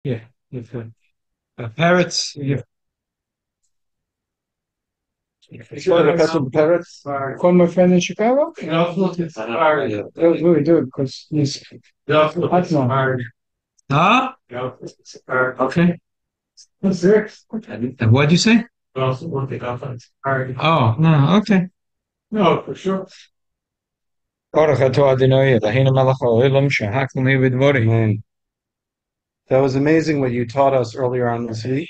Yeah, if parrots. Yeah. Should have got some parrots. Call my friend in Chicago. They'll really do it because he's hot now. Huh? Okay. And what'd you say? Oh, no, okay. No, for sure. Baruch atah Adonai Eloheinu melech haolam shehakol b'dvorih. Man, that was amazing what you taught us earlier on this week.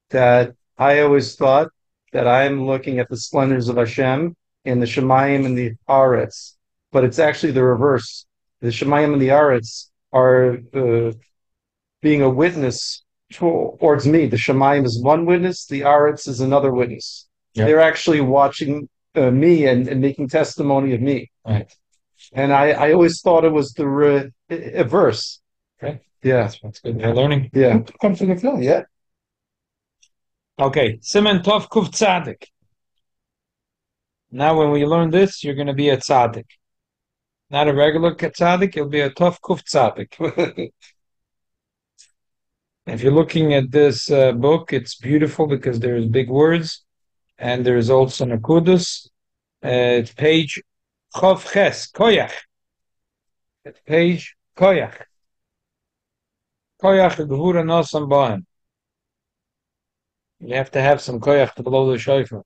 That I always thought that I'm looking at the splendors of Hashem in the Shemayim and the Aretz, but it's actually the reverse. The Shemayim and the Aretz are being a witness towards me. The Shemayim is one witness, the Aretz is another witness. Yep. They're actually watching me and making testimony of me. Right. And I always thought it was the reverse. Okay. Yeah. That's good. They're learning. Yeah. Come to the film. Yeah. Okay. Siman Tov Kuf Tzadik. Now, when we learn this, you're going to be a tzaddik. Not a regular tzaddik, you'll be a Tov Kuf Tzadik. If you're looking at this book, it's beautiful because there's big words and there's also nakudus. It's page Chof Ches, Koyach. It's page Koyach. Koyach Gvura Nosam Bohem. You have to have some koyach to blow the shofar.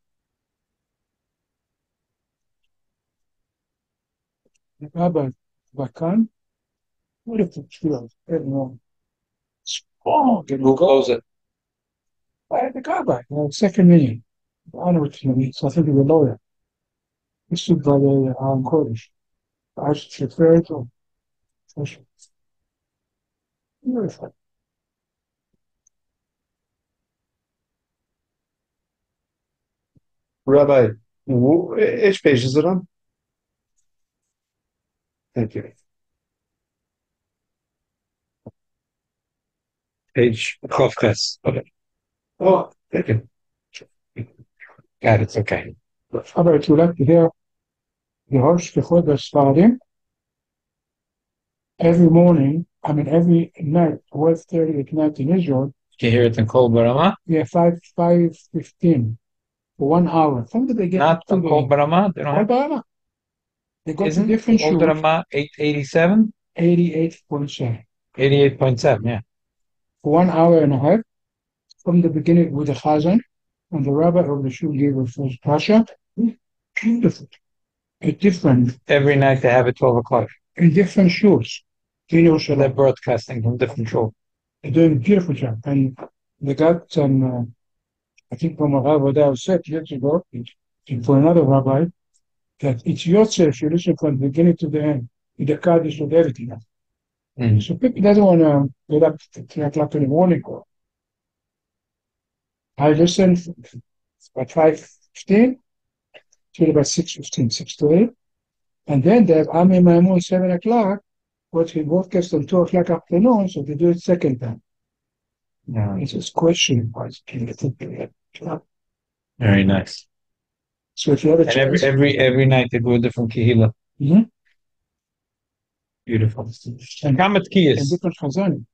Rabbi Bakan, what if it feels strong? Who close it? I had the guy back. Second meeting. I know what you mean. So I think you're a lawyer. Issued by the Kodesh. I should refer to. Beautiful. Rabbi, which page is it on? Thank you. Page Chofches. Okay. Oh, thank you. God, it's okay. How about you like to hear the Hilchos Shofar every morning, every night, 12:30 at night in Israel? You hear it in Kol Barama? Yeah, 5:15 for 1 hour. From the beginning. Not from Kol Barama? They don't have Barama. They got Isn't different Kol Barama 887? 88.7. 88.7, yeah. For 1 hour and a half, from the beginning with the Chazan, and the rabbi of the shul gave a first Pasha. Beautiful. A different. Every night they have it 12 o'clock. In different shuls. They're broadcasting from different shuls. They're doing a beautiful job. And they got some, I think from a rabbi that said years ago, and for another rabbi, that it's Yotze if you listen from the beginning to the end, with the Kaddish of everything. Mm-hmm. So people doesn't want to get up at 3 o'clock in the morning. I listen about 5:15 till about 6:15, 6 to 8. And then they have Ami Maimun 7 o'clock, what we broadcast on 2 o'clock afternoon, so they do it second time. Yeah. It's just question why very nice. So if you have a chance, every night they do a different kihila. Mm-hmm. Beautiful. And Kamet Kiyas. And different Chazani.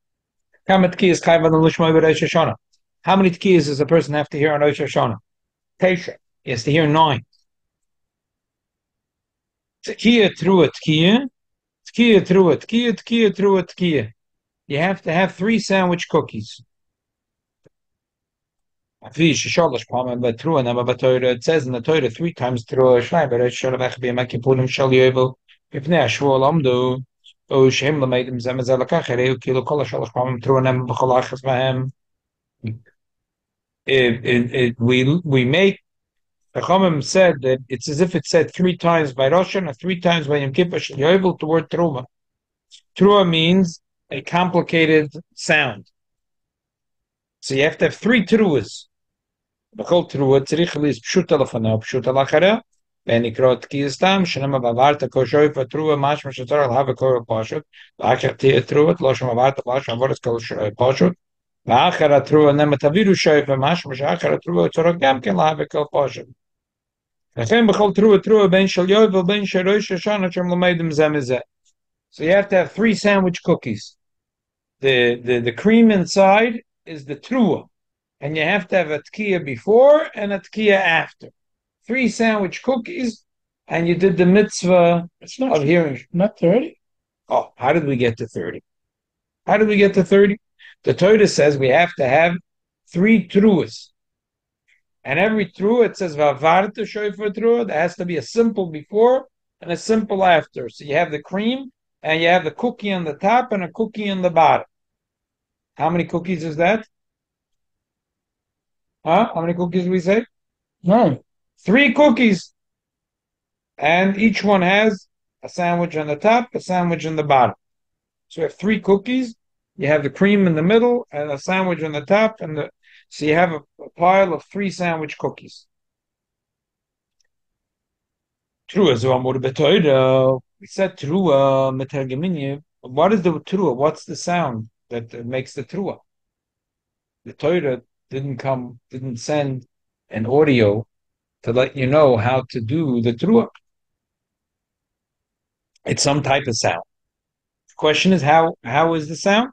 Kamet Kiyas Chayvan Lushmoy B'Reish Hashanah. How many tkiyas does a person have to hear on Rosh Hashanah? Teisha. He has to hear 9. Tkiya through a tkiya, tkiya through a tkiya, tkiya through a tkiya. You have to have 3 sandwich cookies. It says in the Torah 3 times through a shnai, but it's shall have be a makipulim shall yovel. If ne ashwol amdu, o shem lamedim zemazalakach ereu kilo kol shalosh pamim through an em b'cholachas mahem. We make the Chachamim said that it's as if it said 3 times by Rosh and 3 times by Yom Kippur. You're able to word Truma. Truma means a complicated sound. So you have to have 3 Truas. B'chol Trua tzrich lis pshuta lefana pshuta lachara. V'nikrot kiyastam shenema bavarta koshoifa Trua mashma shetzarach l'hava kor pashut. V'achar tia Trua t'loshim bavarta l'ashma avodas kol pashut. V'achar Trua nema taviru shoifa mashma she'achar Trua tzorach gam ken l'hava kol pashut. So you have to have 3 sandwich cookies. The cream inside is the trua, and you have to have a tkiya before and a tkiya after. 3 sandwich cookies, and you did the mitzvah of hearing. Not 30. Oh, how did we get to 30? How did we get to 30? The Torah says we have to have 3 truas. And every trua, it says, Vavarta shofar trua. There has to be a simple before and a simple after. So you have the cream, and you have the cookie on the top and a cookie on the bottom. How many cookies is that? Huh? How many cookies do we say? 9. 3 cookies. And each one has a sandwich on the top, a sandwich on the bottom. So you have 3 cookies. You have the cream in the middle and a sandwich on the top, so you have a pile of 3 sandwich cookies. Trua zoamur betoida. We said trua metergeminie. What is the trua? What's the sound that makes the trua? The Torah didn't send an audio to let you know how to do the trua. It's some type of sound. The question is how is the sound?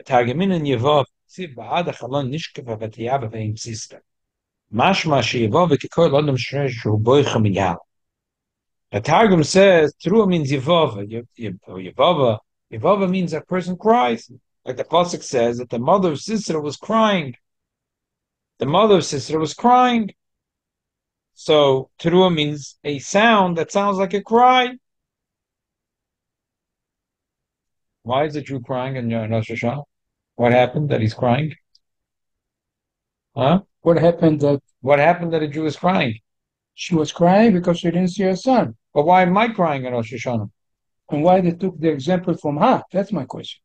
Targemin and Yevov. See, ba'ada chalon nishkeva v'tiyava ve'im sista. Mashma she'yevov v'kikor l'odom shu boicha miyal. The Targum says trua means Yevova. Yevova means a person cries. Like the pasuk says that the mother of Sisera was crying. The mother of Sisera was crying. So trua means a sound that sounds like a cry. Why is the Jew crying in Rosh Hashanah? What happened that he's crying? Huh? What happened that a Jew is crying? She was crying because she didn't see her son. But why am I crying in Rosh Hashanah? And why they took the example from her? That's my question.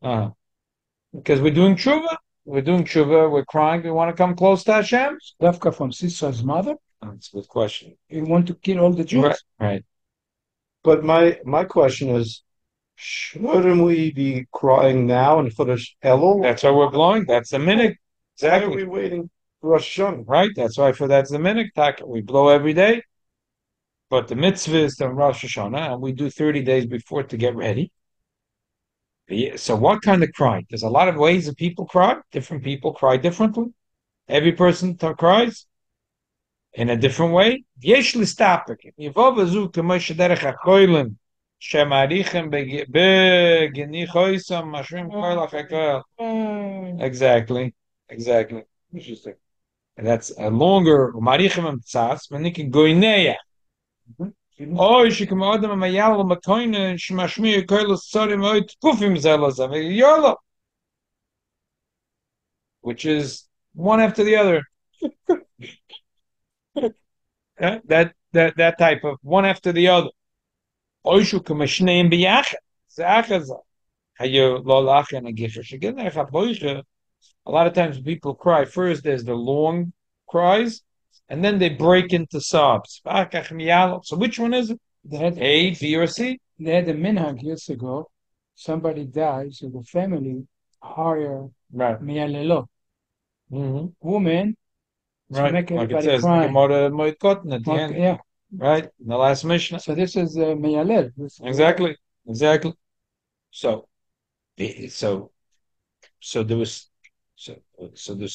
Because we're doing tshuva. We're crying. We want to come close to Hashem. Dafka from Sisra's mother? That's a good question. You want to kill all the Jews? Right. But my question is, shouldn't we be crying now in Chodesh Elul? That's why we're blowing. That's the minute. Exactly. Why are we waiting for Rosh Hashanah? Right. That's why that's the minute. We blow every day. But the mitzvah is on Rosh Hashanah, and we do 30 days before to get ready. So what kind of cry? There's a lot of ways that people cry. Different people cry differently. Every person cries in a different way. Yesh listapik. Yivovazu k'moshe derech hakoilim shemarichem begenichoisam mashrim koilach hakoil. Exactly. Interesting. And that's a longer marichem tzas v'nikin goineya. Oh, she come out of my yellow makoina and she mashmi a curl sorry out puffim zelas of yellow, which is one after the other. That type of one after the other. Oishu kamashneim biyach. Zachaza. Hayo lolach and a gisher. A lot of times people cry. First, there's the long cries. And then they break into sobs. So which one is it? A, B, or C? They had a minhag years ago. Somebody dies, so the family hire miyalelo. Woman to make everybody cry. At the end. Yeah. Right? In the last Mishnah. So this is miyalel. Exactly. So there's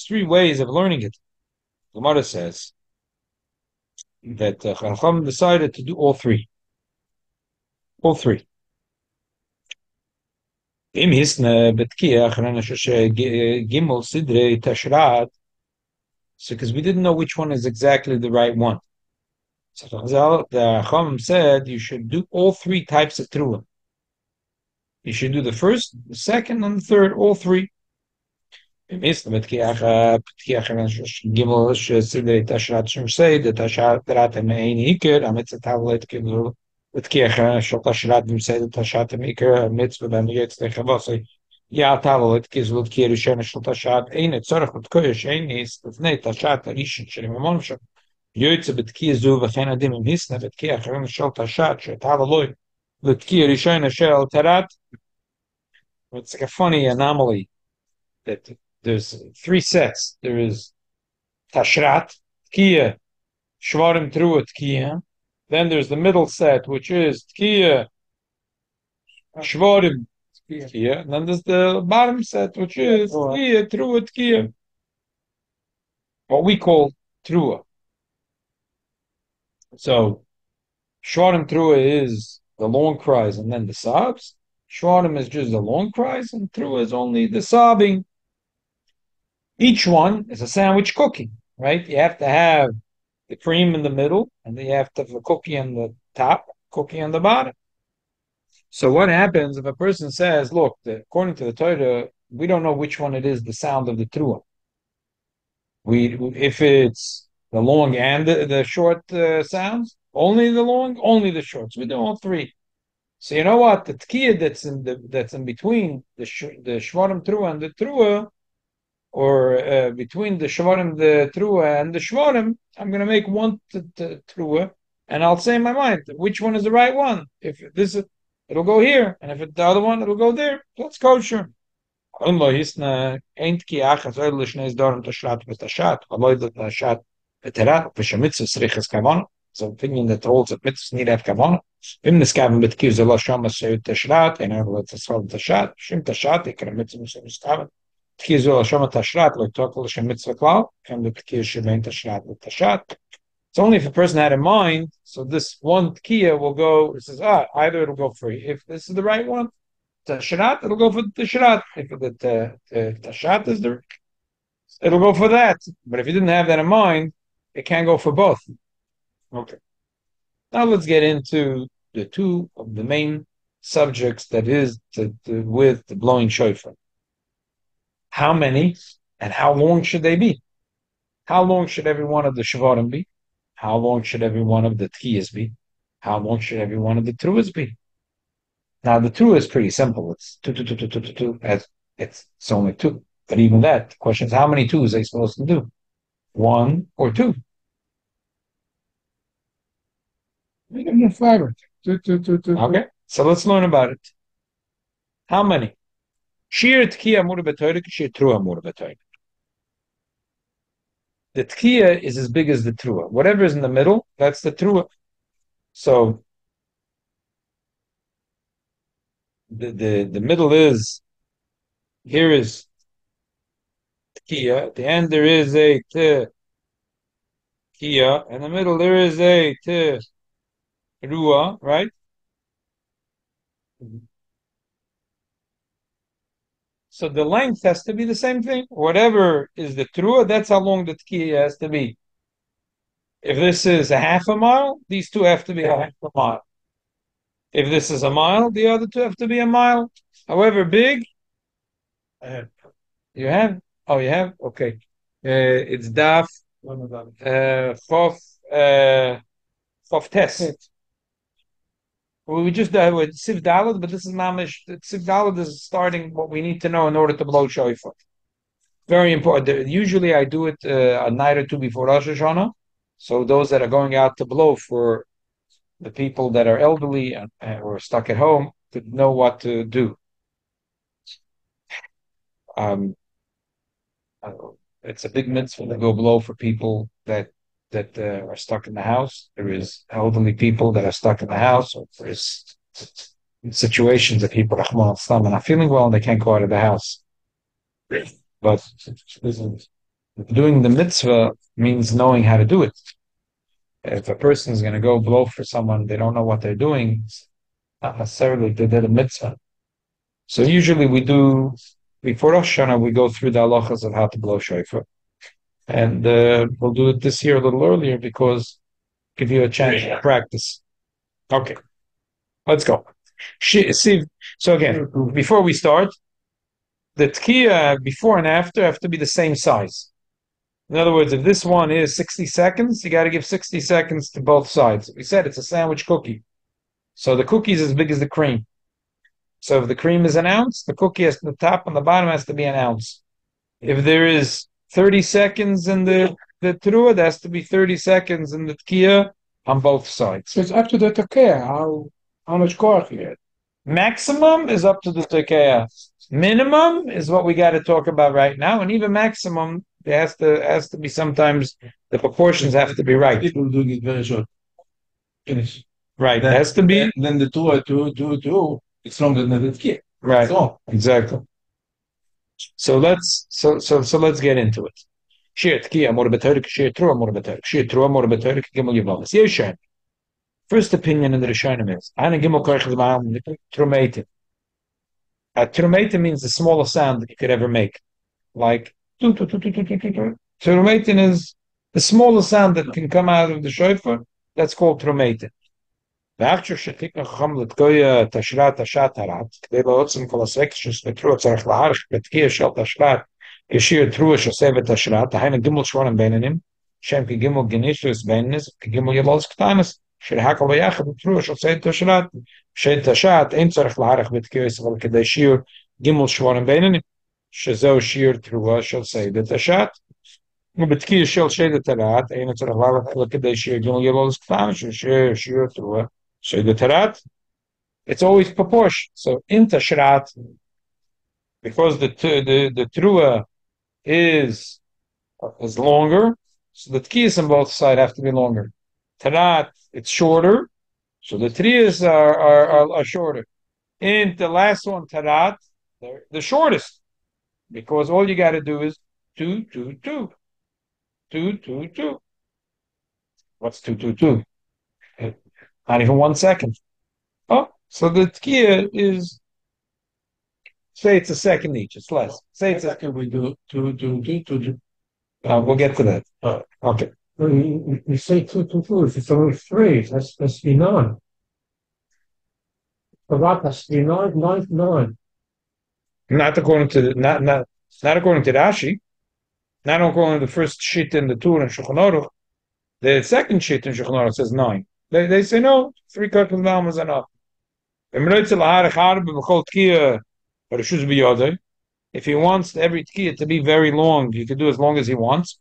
3 ways of learning it. Gemara says that Chacham decided to do all 3. So because we didn't know which one is exactly the right one. So the Chacham said you should do all 3 types of truah. You should do the first, the second, and the third, all 3. Gimel Sidrei Tashat say the Tashat Ratem Ein Iker, Amitz Tavlet Gimel with Kircha Shal Tashat say the Tashat Iker, Mitzvah Ben Yetz Techavose. Ya Tavlet Gizlut Kirushan Shal Tashat Ein Tzorach with Koyesh Ein is the Nate Tashat Rishon Shem Monsham. Yotze Betki Zu V'chen Adim Im Hisna Betki Achron Shal Tashat Shetavaloy Betki Rishon Shel Tarat. It's like a funny anomaly that there's 3 sets. There is Tashrat, Tkiya, Shvarim Trua Tkiya. Then there's the middle set, which is Tkiya, Shvarim, Tkiya. And then there's the bottom set, which is Tkiya, Trua, Tkiya. What we call Trua. So, Shvarim Trua is the long cries and then the sobs. Shvarim is just the long cries, and Trua is only the sobbing. Each one is a sandwich cookie, right? You have to have the cream in the middle, and then you have to have the cookie on the top, cookie on the bottom. So what happens if a person says, look, according to the Torah, we don't know which one it is, the sound of the Trua. If it's the long and the short sounds, only the long, only the short. So we do all three. So you know what? The tkiya that's in between the shvarim trua and the trua, or between the shvarim the trua and the shvarim, I'm going to make one trua, and I'll say in my mind which one is the right one. If this is, it'll go here, and if it's the other one, it'll go there. That's kosher. Ain't ki achas oil shneis dorm tashrat v'tashat, avoid the tashat v'terat v'shemitzvah sriches kavon. It's an opinion that holds that mitzvahs need to have kavon. Vim niskaven b'tkiv zelo shomas tashrat, and I will tzasol tashat. Shim tashat, ikra mitzvah niskaven. Tkiv zelo shomas tashrat, like tokol shem mitzvah klal, and the tkiv shebein tashrat v'tashat. It's only if a person had in mind, so this one tkiya will go, it says, either it'll go for, if this is the right one, Tasharat, it'll go for the Tasharat. If the Tashat is there, it'll go for that. But if you didn't have that in mind, it can go for both. Okay. Now let's get into the two of the main subjects that is with the blowing shofar. How many and how long should they be? How long should every one of the shavarim be? How long should every one of the tkiyas be? How long should every one of the truas be? Now the trua is pretty simple. It's two. It's only two. But even that, the question is, how many twos are you supposed to do? One or two? Make it more flagrant. Two. Okay, so let's learn about it. How many? Shir tkiya amur b'toyrik, shir trua amur b'toyrik. The tkiya is as big as the trua. Whatever is in the middle, that's the trua. So the middle is, here is tkiya. At the end there is a tkiya. In the middle there is a rua, right? So the length has to be the same thing. Whatever is the trua, that's how long the tkiya has to be. If this is a half a mile, these two have to be a half a mile. If this is a mile, the other two have to be a mile. However big, you have? Oh, you have? Okay. It's daf chof test. We just with Siv Dalad, but this is mamish. Siv Dalad is starting what we need to know in order to blow shofar. Very important. Usually I do it a night or two before Rosh Hashanah. So those that are going out to blow, for the people that are elderly or stuck at home, to know what to do. It's a big mitzvah to go blow for people that are stuck in the house. There is elderly people that are stuck in the house, or there is situations that people are not feeling well and they can't go out of the house. But doing the mitzvah means knowing how to do it. If a person is going to go blow for someone, they don't know what they're doing, not necessarily they did a mitzvah. So usually we do, before Rosh Hashanah, we go through the halachas of how to blow shofar. And we'll do it this year a little earlier because give you a chance to practice. Okay, let's go. See, so again, before we start, the tkiya before and after have to be the same size. In other words, if this one is 60 seconds, you got to give 60 seconds to both sides. We said it's a sandwich cookie. So the cookie is as big as the cream. So if the cream is an ounce, the cookie has the top and the bottom has to be an ounce. If there is 30 seconds in the trua, there has to be 30 seconds in the tkiya on both sides. So it's up to the tekeah, how much koach you had. Maximum is up to the tekeah. Minimum is what we got to talk about right now, and even maximum, there has to be sometimes the proportions have to be right. People doing it very short. Finish. Right, it has to be. Then the two, it's longer than the tkiya. Right. Exactly. So let's get into it. Shir tkiya more betorik, shir trua more betorik, shir trua more betorik, gimel yavamas. Yeshan. First opinion in the Rishonim is Ana gimel korich l'ma'am trumated. Trumated means the smallest sound that you could ever make, like tu tu tu tu tu tu tu tu. Trumated is the smallest sound that can come out of the shofar. That's called trumated. ואחר שתיקנו חכם לתקוע תשרת השעת הרת, כדי להוציא כל הסקס שתרוע צריך להערך בתקיע של תשרת, כשיר תרוע שעושה בתשרת, היינו גימול שמונים בינונים, שם כגימול גנישוס ביננס, כגימול ילוס קטנס, שרהקל ביחד בתרוע שעושה תשרת, שתשרת אין צריך להערך בתקיע אבל כדי שיר גימול שמונים בינונים, שזהו שיר תרוע שעושה בתשרת. ובתקיע של שדת הרת, אין צריך להערך כדי שיר גימול ילוס קטנס, שיר תרוע so the tarat, it's always proportion. So in tashrat, because the trua is longer, so the tkiyas on both sides have to be longer. Tarat, it's shorter, so the triyas are shorter. In the last one, tarat, they're the shortest, because all you got to do is 2 2 2 2 2 2. What's 2 2 2? Not even 1 second. Oh, so the tkiya is, say it's a second each. It's less. Say it's a second. We do two. We'll get to that. Okay. You say two. If it's only 3, that's be 9. But that's be 9. Not according to not according to Rashi. Not according to the first sheet in the Tur and Shulchan Aruch. The second sheet in Shulchan Aruch says 9. They say no, 3 karkas down is enough. If he wants every tkiya to be very long, he can do as long as he wants.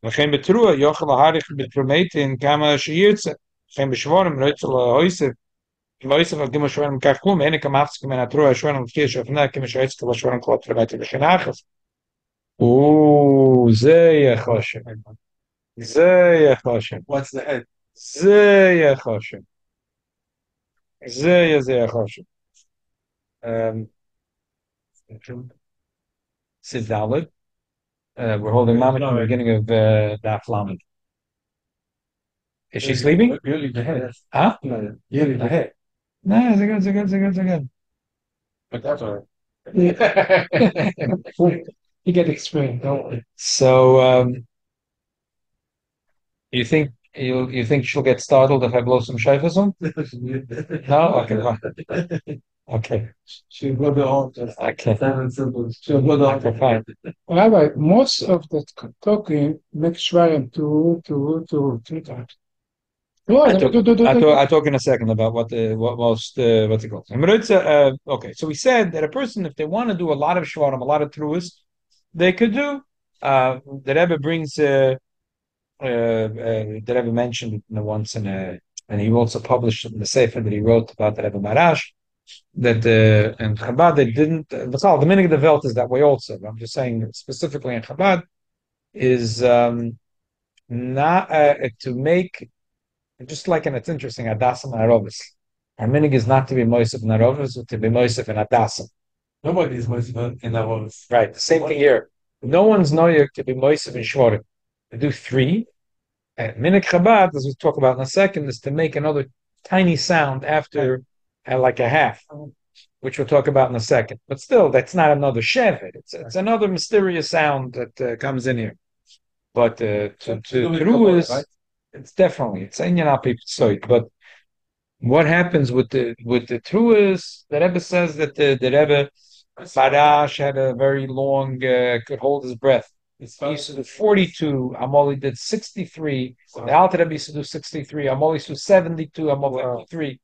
וכן בתרוע יוכל להאריך בתרומתין כמה שירצה. וכן בשבועיים רוצה להוסיף על גימל שבועיים כך כלום, אין כמחצית כמן התרוע שבועיים לתקיע שופנה כמה שירצה כל השבועיים כל התרומתין וכן אחס. זה יחושם. זה יחושם. What's the head? זה יחושם. זה יחושם. Sid Dalit. We're holding Mamet at the beginning of Daf Lamed. Is she sleeping? Really the head. Huh? No, really the head. No, it's good. But that's all right. You get experience, don't worry. So, you think she'll get startled if I blow some shayfas on? No? Okay, fine. Okay. She'll go the home. Okay. She'll go the home. Okay, fine. Rabbi, most of the talking makes Shvarim 3 times. I'll talk in a second about what's it called. Okay, so we said that a person, if they want to do a lot of shvarim, a lot of truas, they could do. The Rebbe brings. The Rebbe mentioned it once and he also published it in the Sefer that he wrote about the Rebbe Marash. That in Chabad they didn't. The meaning of the Welt is that way also. I'm just saying specifically in Chabad is not to make. Just like, and it's interesting, Adasim and Arovis. Our minig is not to be Moisef in Arovis, but to be Moisef in Adasim. Nobody is Moisef in Arovis. Right, the same thing here. No one's Noyek to be Moisef in Shvorim. To do 3. And minig Chabad, as we talk about in a second, is to make another tiny sound after like a half, which we'll talk about in a second. But still, that's not another Shevet. It's another mysterious sound that comes in here. But to through is... Right? It's definitely Inyan Apipsoit. But what happens with the truas? The Rebbe says that the Rebbe Farash had a very long, could hold his breath. He used to do 42. Amoli did 63. The Alter Rebbe used to do 63. Amoli used to do 72. Amoli 3.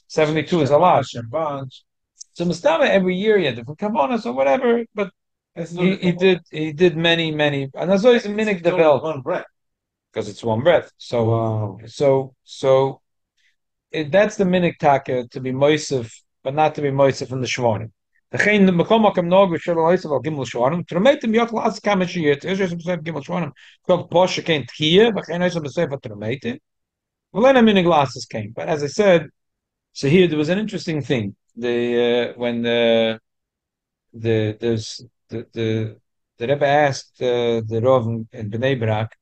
72 is a lot. So Mustama every year he had different kavanas or whatever, but he did many, and that's always a minik developed. One breath. Because it's one breath. So that's the minik taka to be moisef, but not to be moisef in the shvonim. The chain the makom makam nog v'shel moisef al gimel shvonim. Trometim yot las kamashiyet. Is just moisef gimel shvonim. Called poshe kein tchiyah. V'chein moisef moisef trometim. Velena minig glasses came. But as I said, so here there was an interesting thing. When there's the Rebbe asked the Rav in Bnei Brak,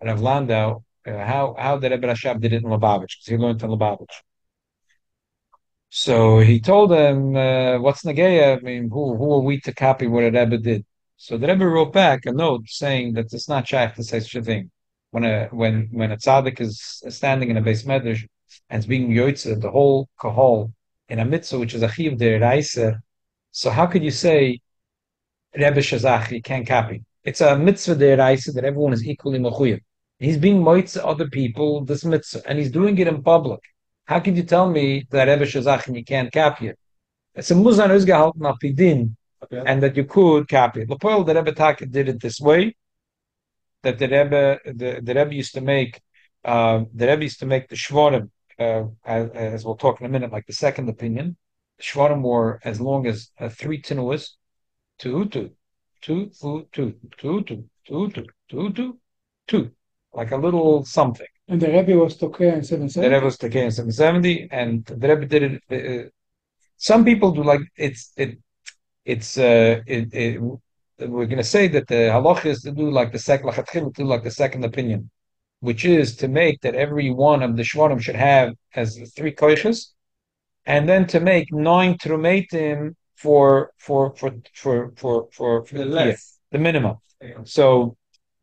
Rav Landau, how the Rebbe Rashab did it in Lubavitch, because he learned in Lubavitch. So he told them, "What's Nageya? I mean, who are we to copy what a Rebbe did?" So the Rebbe wrote back a note saying that it's not shaykh to say such a thing. When a tzaddik is standing in a base medrash and is being yoitze the whole kahol in a mitzvah which is a chiv deraisa, so how could you say Rebbe Shazach can't copy? It's a mitzvah deraisa that everyone is equally mechuyev. He's being moitze other people this mitzvah, and he's doing it in public. How can you tell me that Rebbe Shazach and you can't copy it? It's a muzan uzgehalten apidin, and that you could copy it. The point the Rebbe Taka did it this way, that the Rebbe used to make the shvarim, as we'll talk in a minute, like the second opinion. The shvarim were as long as 3 tenuas, two, two, two, two, two, two, two, two, two, two, two, two, like a little something. And the Rebbe was Tokeh in 770? The Rebbe was Tokeh in 770, and the Rebbe did it. Some people do like we're going to say that the halach is to do like the second opinion, which is to make that every one of the shvarim should have as 3 koiches, and then to make 9 trumetim for the minimum. So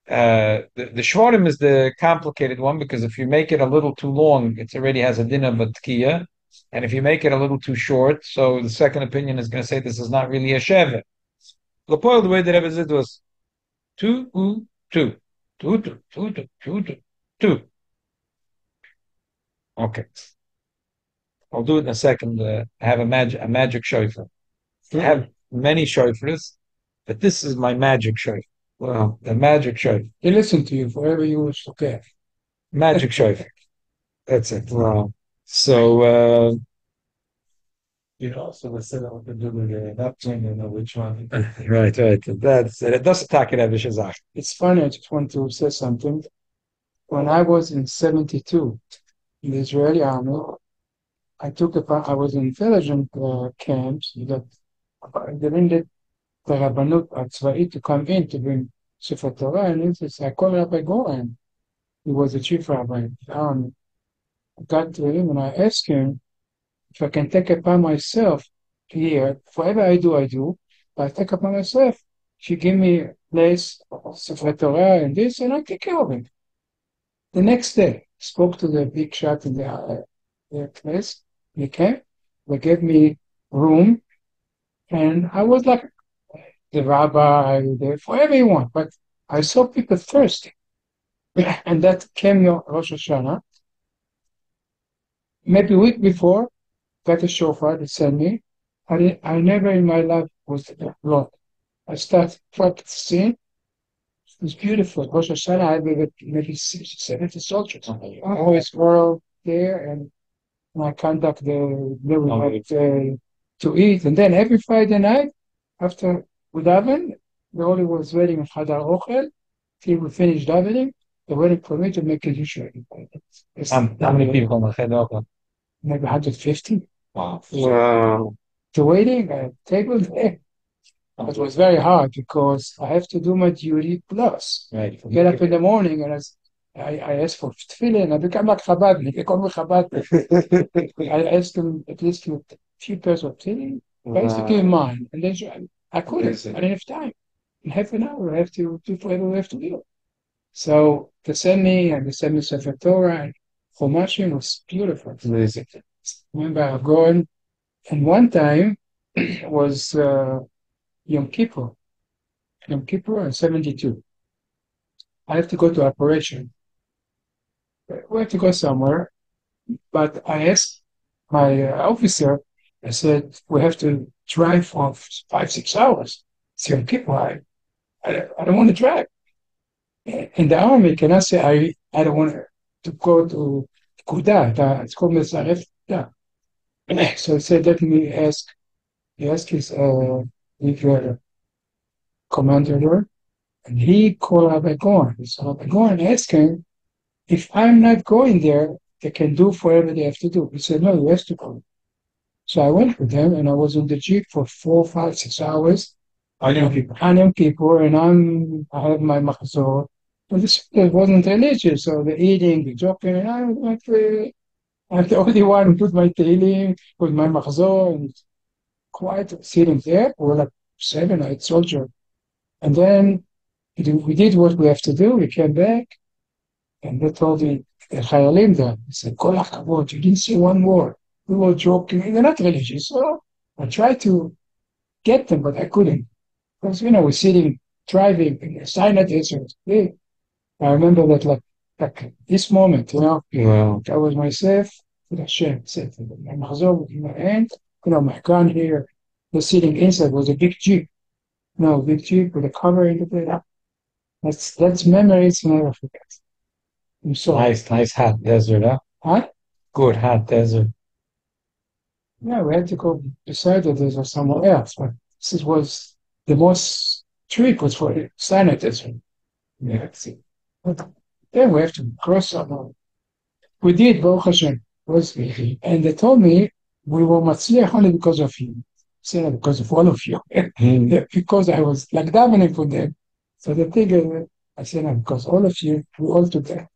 the shvarim is the complicated one, because if you make it a little too long, it already has a din of a tkiya, and if you make it a little too short, so the second opinion is going to say this is not really a shevet. The way that Rebbe did was 2, 2, 2, 2, 2, 2, 2, 2, 2. Okay, I'll do it in a second. I have a magic shofar. I have many shofars, but this is my magic shofar. Well, the magic shofar. He listened to you forever you wish to care. Magic shofar. That's it. Well, so you also was said I could do the adaptation, you know which one. Right. That's it. It does attack it. It's funny. I just want to say something. When I was in 72 in the Israeli army, I was in intelligent camps that they needed the Rabbanut Atzva'it to come in to bring Sefer Torah, and I called Rabbi Goren. He was the chief rabbi in the army. I got to him and I asked him if I can take it upon myself here. Whatever I do, but I take upon myself. She give me a place, Sefer Torah and this, and I take care of it. The next day, spoke to the big shot in the place. He came, they gave me room, and I was like the rabbi, whatever you want, but I saw people thirsty. And that came Rosh Hashanah. Maybe a week before, got a shofar to send me. I never in my life was that long. I started practicing. It was beautiful. Rosh Hashanah, I had maybe 60, 70 soldiers. I always go there and I conduct to eat. And then every Friday night, after we daven, the Holy was waiting in Hadar Ochel till we finished davening. They're waiting for me to make a dish. How many people in the Hadar Ochel? Maybe 150. Wow. To waiting at a table there. It was very hard because I have to do my duty plus. Right. Get up in the morning and I asked for tefillin. I become like Chabadnik. They call me Chabadnik. I asked them at least a few pairs of tefillin, basically mine. And then I couldn't. I didn't have time. In half an hour, I have to do whatever we have to do. So they sent me Sefer Torah and Chumashim was beautiful. Amazing. I remember going, and one time was Yom Kippur in 72. I have to go to operation. We have to go somewhere, but I asked my officer, I said, we have to drive for 5-6 hours. It's Yom Kippur. I don't want to drive. In the army, can I say I don't want to go to Kuda? It's called Mesaref. So he said, let me ask. He asked his commander, and he called Rabbi Goren. So Rabbi Goren asked him, if I'm not going there, they can do whatever they have to do. He said, no, you have to go. So I went with them, and I was on the jeep for 4, 5, 6 hours. On Yom Kippur, and I have my machzor. But it wasn't religious, so the eating, the joking, and I'm the only one who put my tefillin, put my machzor, and quiet sitting there. We were like 7, 8 soldiers. And then we did what we have to do. We came back, and they told me, the Chayalim there, they said, Kol HaKavod, you didn't say one word. We were joking. They're not religious. So I tried to get them, but I couldn't. Because, we're sitting, driving in the Sinai Desert. I remember that like this moment, Wow. I was myself with Hashem, said, my machzor in my hand, my gun here. The sitting inside was a big jeep. Big jeep with a cover in the bed. That's memories I'll never forget. I'm sorry. Nice hot desert, huh? Huh? Good hot desert. Yeah, we had to go beside the desert somewhere else, but this was the most trip was for the Sinai Desert. Yeah, but then we have to cross somewhere. We did, Baruch Hashem. And they told me we were matzliach only because of you. I said, because of all of you. Because I was like davening for them. So the thing is, I said, no, because all of you, we all together.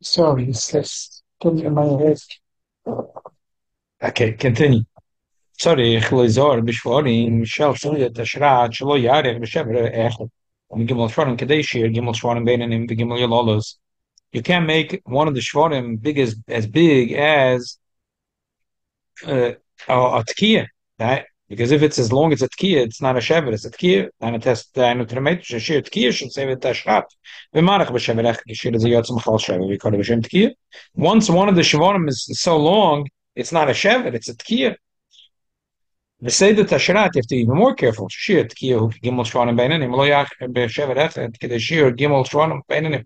Sorry, it's less coming in my head. Okay, continue. צריך לזור בשבורים של סוגיית השרת שלא יערך בשבר אחד. וגימל שבורים כדי שיהיה גימל שבורים בינונים וגימל ילולos. You can't make one of the shvorim as big as a tkiya, right? Because if it's as long as a tkiya, it's not a shever, it's a tkiya. And it has to tremet shir tkiya should say with tashrat. V'marach b'shever ech shir ze yotzim chal shever. We call it b'shem tkiya. Once one of the shvorim is so long, it's not a shever, it's a tkiya. The say the tashrat, you have to be even more careful. Shir tkiya hu gimel shvorim beinanim lo yach b'shever ech kedei shir gimel shvorim beinanim.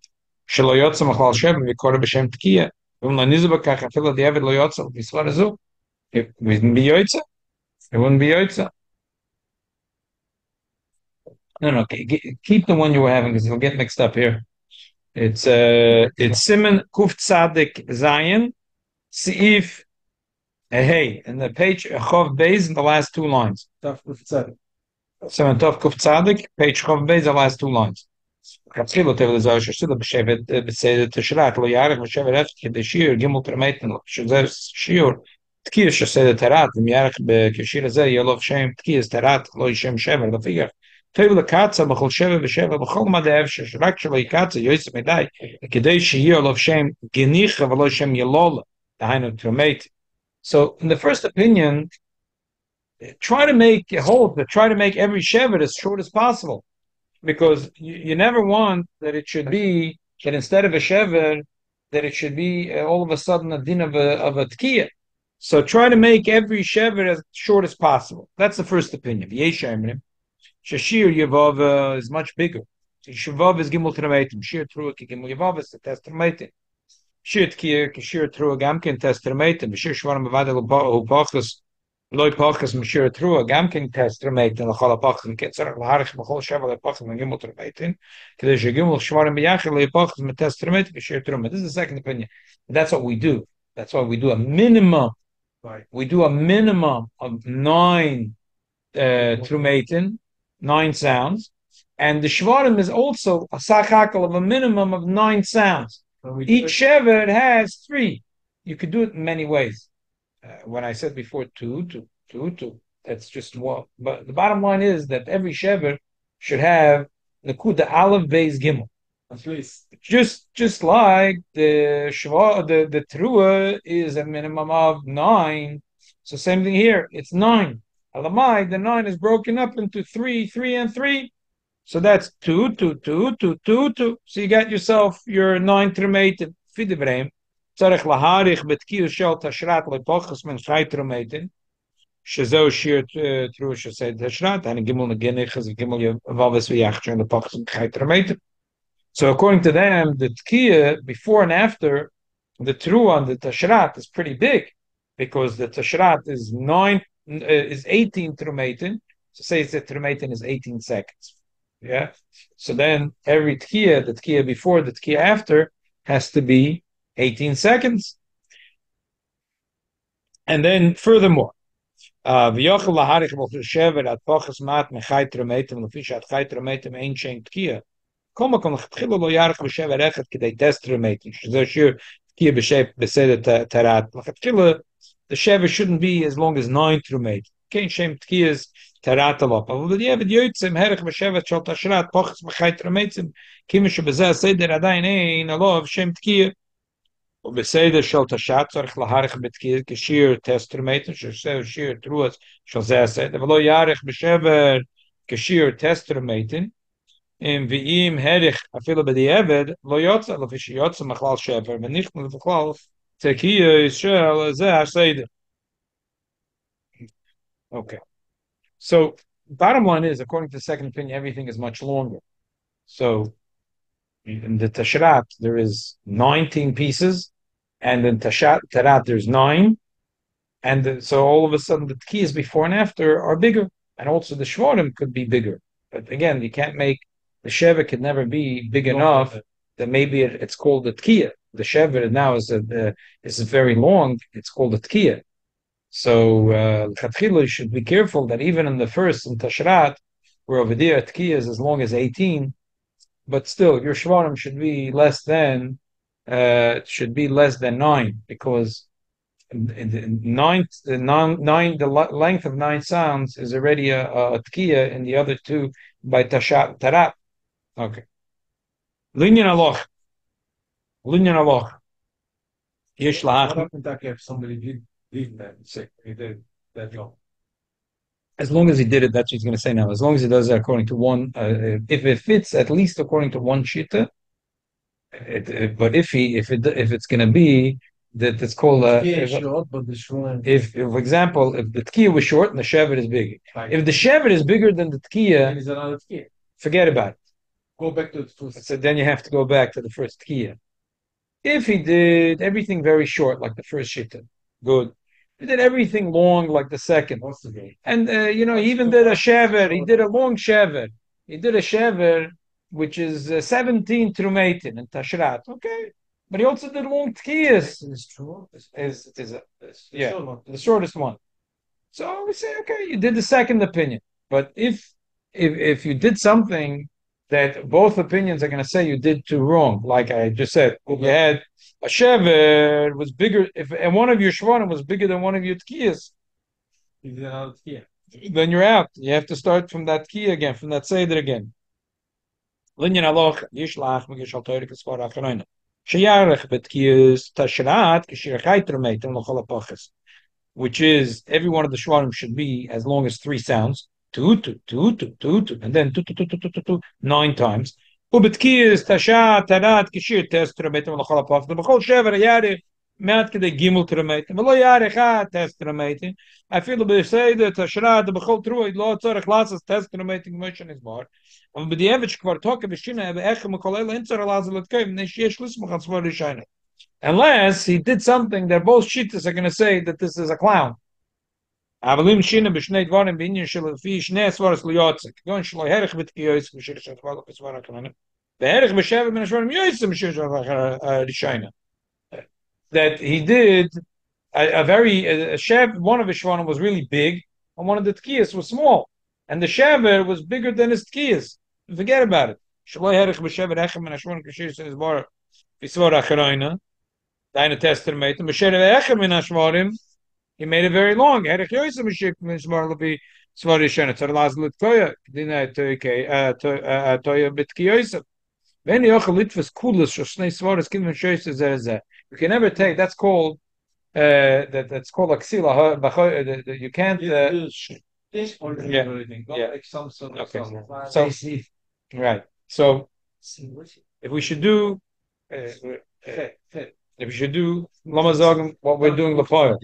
שלא יוצא מחלל שבע וקורא בשם תקיע ואם לא נזבק כך אפילו דיעבד לא יוצא בספר הזו it wouldn't be יוצא no keep the one you were having because you'll get mixed up here it's Simen Kuf Tzadik Zayin Seif Hey and the page Chov Beis in the last 2 lines Simen Tov Kuf Tzadik page Chov Beis the last 2 lines Kapsilo tevel zeh shul b'shevet b'seder tishrat lo yarech b'shevet eft kedeshir gimel termeten shzer shir tkiya sheseder tarat v'yarech b'keshir zeh yelov shem tkiya tarat lo yishem shever l'figach tevel katza b'chol shever b'shever b'chol madev shrak shelo katza yoyis medai kedei shiyeh yelov shem genich v'lo shem yelol dahainu termet. So in the first opinion, try to make every shevet as short as possible. Because you never want that it should be that instead of a shever that it should be all of a sudden a din of a tkiya. So try to make every shever as short as possible. That's the first opinion. Shashir Yavav is much bigger. Shavav is gimel tremetim. Shir trua gimel Yavav is the test tremetim. Shir tkiya shir trua gamkin test tremetim. Shir shvarim bavadel ubachas. Loy pachas mishir trua gamkin test tremetin lachala pachas ketzer laharich b'chol shevel pachas gimel tremetin kedei shegimel shvarim b'yachil loy pachas test tremetin mishir truma. This is the second opinion. That's what we do. That's why we do a minimum. Right. We do a minimum of 9 tremetin, 9 sounds, and the shvarim is also a sachakal of a minimum of 9 sounds. Each shever has 3. You could do it in many ways. When I said before 2, that's just one. But the bottom line is that every shever should have the kuda aleph beis gimel. At least, just like the trua is a minimum of 9. So same thing here. It's 9. Alamai, the 9 is broken up into 3, 3, and 3. So that's 2, 2, 2, 2, 2, 2. So you got yourself your 9 tremetim. Fidebrem. Tzarech laharich betkiyu shel tashrat lepochas men chai tremetin shezeu shir trua shesed tashrat and gimel negenichas gimel yavaves v'yachcher and lepochas men chai tremetin. So according to them, the tkiya before and after the trua and the tashrat is pretty big because the tashrat is 18 tremetin. So say it's a tremetin is 18 seconds. Yeah. So then every tkiya, the tkiya before, the tkiya after, has to be 18 seconds. And then furthermore, v'yochel laharich b'chushevet at pochas mat mechayt remetim l'fish at chayt remetim ein shen tkiya. Kol makom l'chatchila lo yarich b'shevet echet k'dei test remetim. Shzo shir tkiya b'shev b'seder tarat. L'chatchila, the shevet shouldn't be as long as 9 remetim. Kein shem tkiyas tarat alop. But v'yevet yoytzim herich b'shevet shal tashrat pochas mechayt remetim kimish b'zeh seder adayin ein alov shem tkiya. ובסדר של תשעת צריך להעריך כשיר טסטרמטר, שיר תרוס של זה הסדר, ולא יעריך בשבר כשיר טסטרמטר, ואם הריך אפילו בדיעבד, לא יוצא, לפי שיוצא מכלל שבר, ונכנס בכלל תקיע של זה הסדר. Okay. So, bottom line is, according to the second opinion, everything is much longer. So, in the Tashrat, there is 19 pieces, and in Tarat, there's 9. And so all of a sudden, the tkiyas before and after are bigger. And also the shvarim could be bigger. But again, you can't make, the sheva could never be big enough that maybe it's called a tkiya. The sheva now is very long, it's called a tkiya. So, you should be careful that even in the first, in Tashrat, where over there, tkiya is as long as 18, but still, your shvarim should be less than 9, because the length of 9 sounds is already a tkiya in the other two by tashat tarat. Okay. Linyan aloch. Yesh lahach. If somebody did that, say he did that long. As long as he did it, that's what he's going to say now. As long as he does it according to one, if it fits at least according to one shita. But if it's going to be that it's called short, but if for example, if the tkiya was short and the shevet is big, if the shevet is bigger than the tkiya, forget about it. Go back to the first. So then you have to go back to the first tkiya. If he did everything very short, like the first shita, good. He did everything long, like the second. And he even did a shevet. He did a long shevet. He did a shevet which is 17 trumatin and tashrat. Okay, but he also did long tkiyas. The shortest one. So we say, okay, you did the second opinion. But if you did something that both opinions are going to say you did too wrong, like I just said, you had a shever was bigger, and one of your shvarim was bigger than one of your tkiyas, then you're out. You have to start from that tkiya again, from that seder again. Linyan aloch yishlach migishal toirik esvar achroina. Sheyarech betkiyus tashrat kishir chaytremet and lochol apoches, which is every one of the shvarim should be as long as 3 sounds, two, and then two, 9 times. Ubetkiyus tashat tarat kishir testremet and lochol apoches. The bechol shever yarech me'at kedei gimel tremet. V'lo yarech ha testremet. I feel the say that tashrat the bechol truid lo tzorech lasas testremet motion is more. And unless he did something that both shittas are going to say that this is a clown. That he did one of his shvanim was really big, and one of the tkiyas was small, and the shever was bigger than his tkiyas. Forget about it. He made it very long. You can never take. That's called that's called aksila. You can't. Okay. So right. So if we should do lama sagen what we're doing before.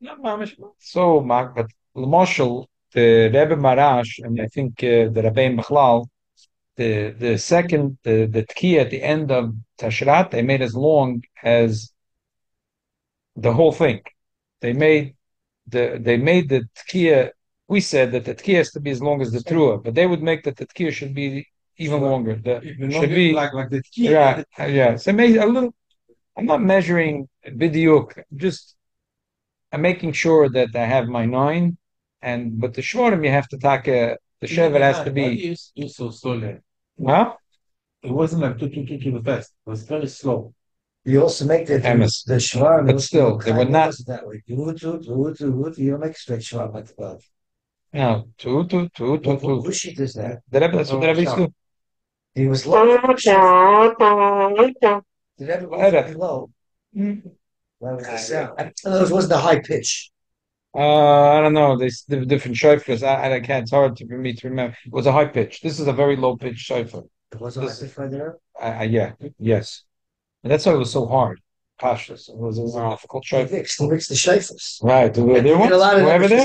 Not mamish, so Mark, but Marshall, the Rebbe Marash, and I think the Rebbeim Bechlal, the second the tkiya at the end of Tashrat, they made as long as the whole thing. They made the tkiya. We said that the tkiya has to be as long as the trua, but they would make that the tkiya should be even longer. Should be like the tkiya. Yeah. So maybe a little. I'm not measuring bidiuk. I'm making sure that I have my 9, but the shvarim you have to take the shevet has to be. You so slow. Huh? It wasn't like too fast. It was very slow. You also make the shvar, but still, they were not that way. You don't make straight shvar like the above. No, two. Who she does that? That's what the Rebbe used to. He was low. The Rebbe was low. That was the sound. In other words, wasn't a high pitch. I don't know. The different shofars. I can't. It's hard for me to remember. It was a high pitch. This is a very low pitch shofar. It was a high pitch right there. Yeah. Yes. And that's why it was so hard. Cautious. It was a difficult shofar. He mixed the shofars. Right. There was a lot of Rebbe there.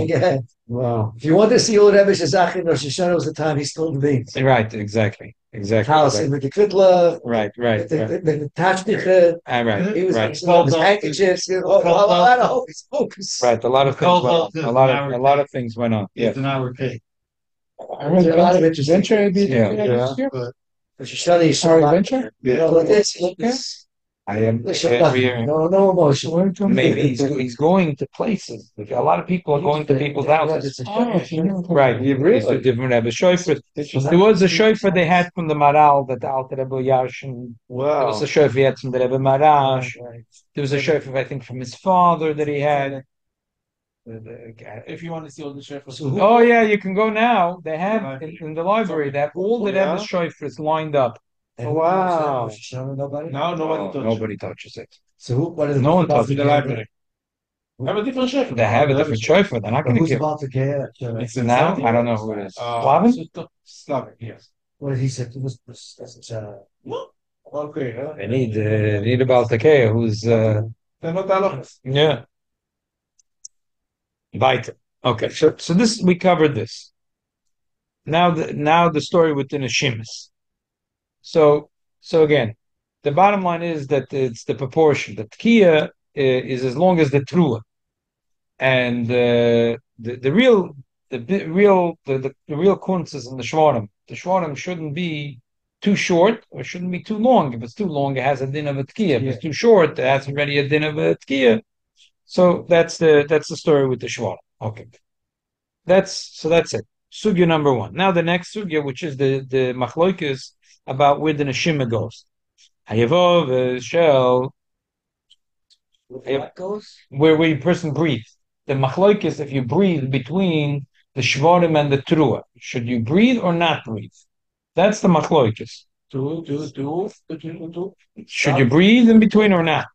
Yeah. Wow. If you want to see all Rebbe Shazachim, Rosh Hashanah was the time he spilled the beans. Right. Exactly. House with the kvidla. Right. The tashtiche. Right. He was his handkerchiefs. A lot of hocus pocus. Right. A lot of things went on. A lot of things went on. It's an hour pay. I read a lot of interesting things. Yeah. Rosh Hashanah is so venture. Look this. I am. No emotion. Maybe he's going to places. A lot of people are going to people's houses. Right. Really? Different Rebbe shofar. There was a shofar they had from the Maral that the Alter Rebbe Yarshin. Wow. There was a shofar he had from the Rebbe Marash. There was a shofar I think from his father that he had. If you want to see all the shofars. Oh yeah, you can go now. They have in the library. They have all the Rebbe shofars lined up. Wow! Nobody touches it. So no one touches the library. Have a different shofar. They have a different shofar. They're not going to give. It's now. I don't know who it is. Slavic, yes. What he said it was. Okay. They need a Baltakea who's. They're not halachas. Yeah. Weiter. Okay. So this we covered this. Now the story with the Neshimas. So again, the bottom line is that it's the proportion. The tkiya is as long as the trua, and the real kunz is in the shvarim. The shvarim shouldn't be too short or shouldn't be too long. If it's too long, it has a din of a tkiya. If it's too short, it has already a din of a tkiya. So that's the story with the shvarim. Okay, that's it. Sugya number 1. Now the next sugya, which is the machloikis about where the neshima goes. Hayavov shell. Where a person breathes. The machloikis, if you breathe between the shvarim and the trua, should you breathe or not breathe? That's the machloikis. Should you breathe in between or not?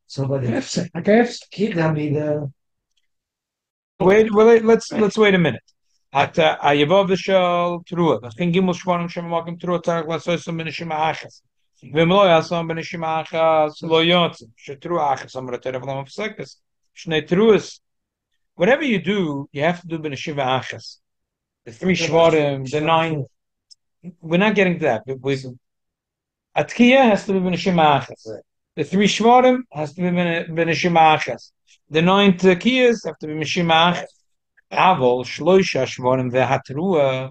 Wait, let's wait a minute. Ayavov v'shel trua. V'chin gimel shvarim shemakim trua tarek lasosim b'neshima achas. V'mlo yasam b'neshima achas lo yotzim. Shetrua achas amar terev lam apsekes. Shnei truas. Whatever you do, you have to do b'neshima achas. The 3 shvarim, the 9. We're not getting to that. Atkiya has to be b'neshima achas. The 3 shvarim has to be b'neshima achas. The 9 tkiyas have to be b'neshima achas. Avol shloisha shvarim vehatrua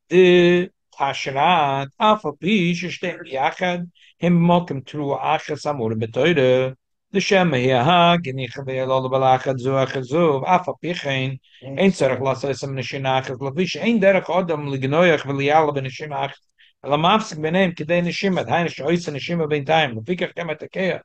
the tashrat afal pi sheshtei yachad him mokem trua achas amor betoide the shema hiha genicha ve'elol balachad zu achazov afal pi chen ein tzarech lasasem neshina achas lavish ein derech adam lignoyach v'liyal b'neshima achas lamafsik b'neim kidei neshimat hain shoysa neshima b'intayim lefikach kemet akeya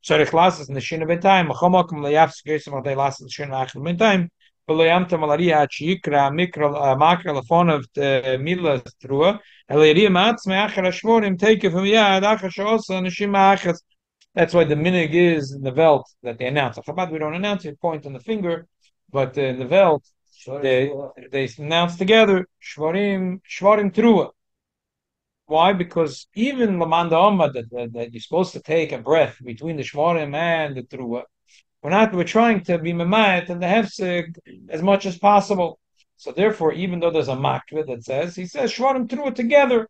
tzarech lasas neshina b'intayim machom mokem liyafsik yosem adei lasas neshina achas b'intayim Beloyamta malaria chikra mikra makra lafon of the milas trua. Eliria mats meachar shvorim take from yad achas also neshim achas. That's why the minig is in the Welt that they announce. Chabad we don't announce it, point on the finger, but in the Welt they announce together shvorim trua. Why? Because even Lamanda Omad that you're supposed to take a breath between the shvorim and the trua. We're trying to be memayet and the hefsek as much as possible. So therefore, even though there's a makveh that says, he says shvarim through it together.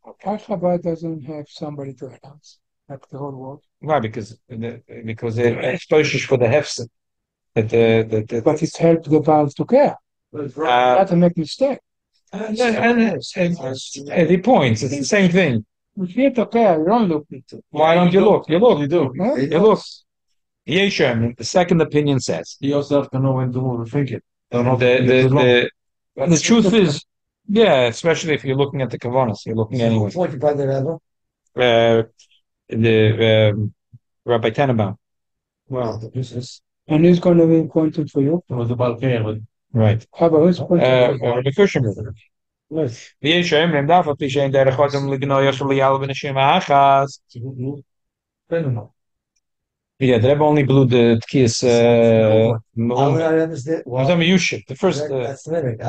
Why Chabad doesn't have somebody to announce like the whole world? Why? Because it's toshish for the hefsek. But it's helped the Baal to care. Not to make mistake. And he points, it's the same thing. If you to care, you don't look. Why don't you look? You look. You do. Huh? You look. Yeshem, the second opinion says. You also have to know when to overthink it. The truth is, yeah, especially if you're looking at the kavanas, you're looking anyway. What by the Rebbe? Rabbi Tenenbaum. Well, this is And who's going to be important for you? it was about care, but Right. How about who's important for you? Rabbi Kushner. Yeshem, name dafa pishen derech hodem ligno yosel liyal v'neshim ha'achas. Yeah, the Rebbe only blew the tkiyas. The first. That's the minute.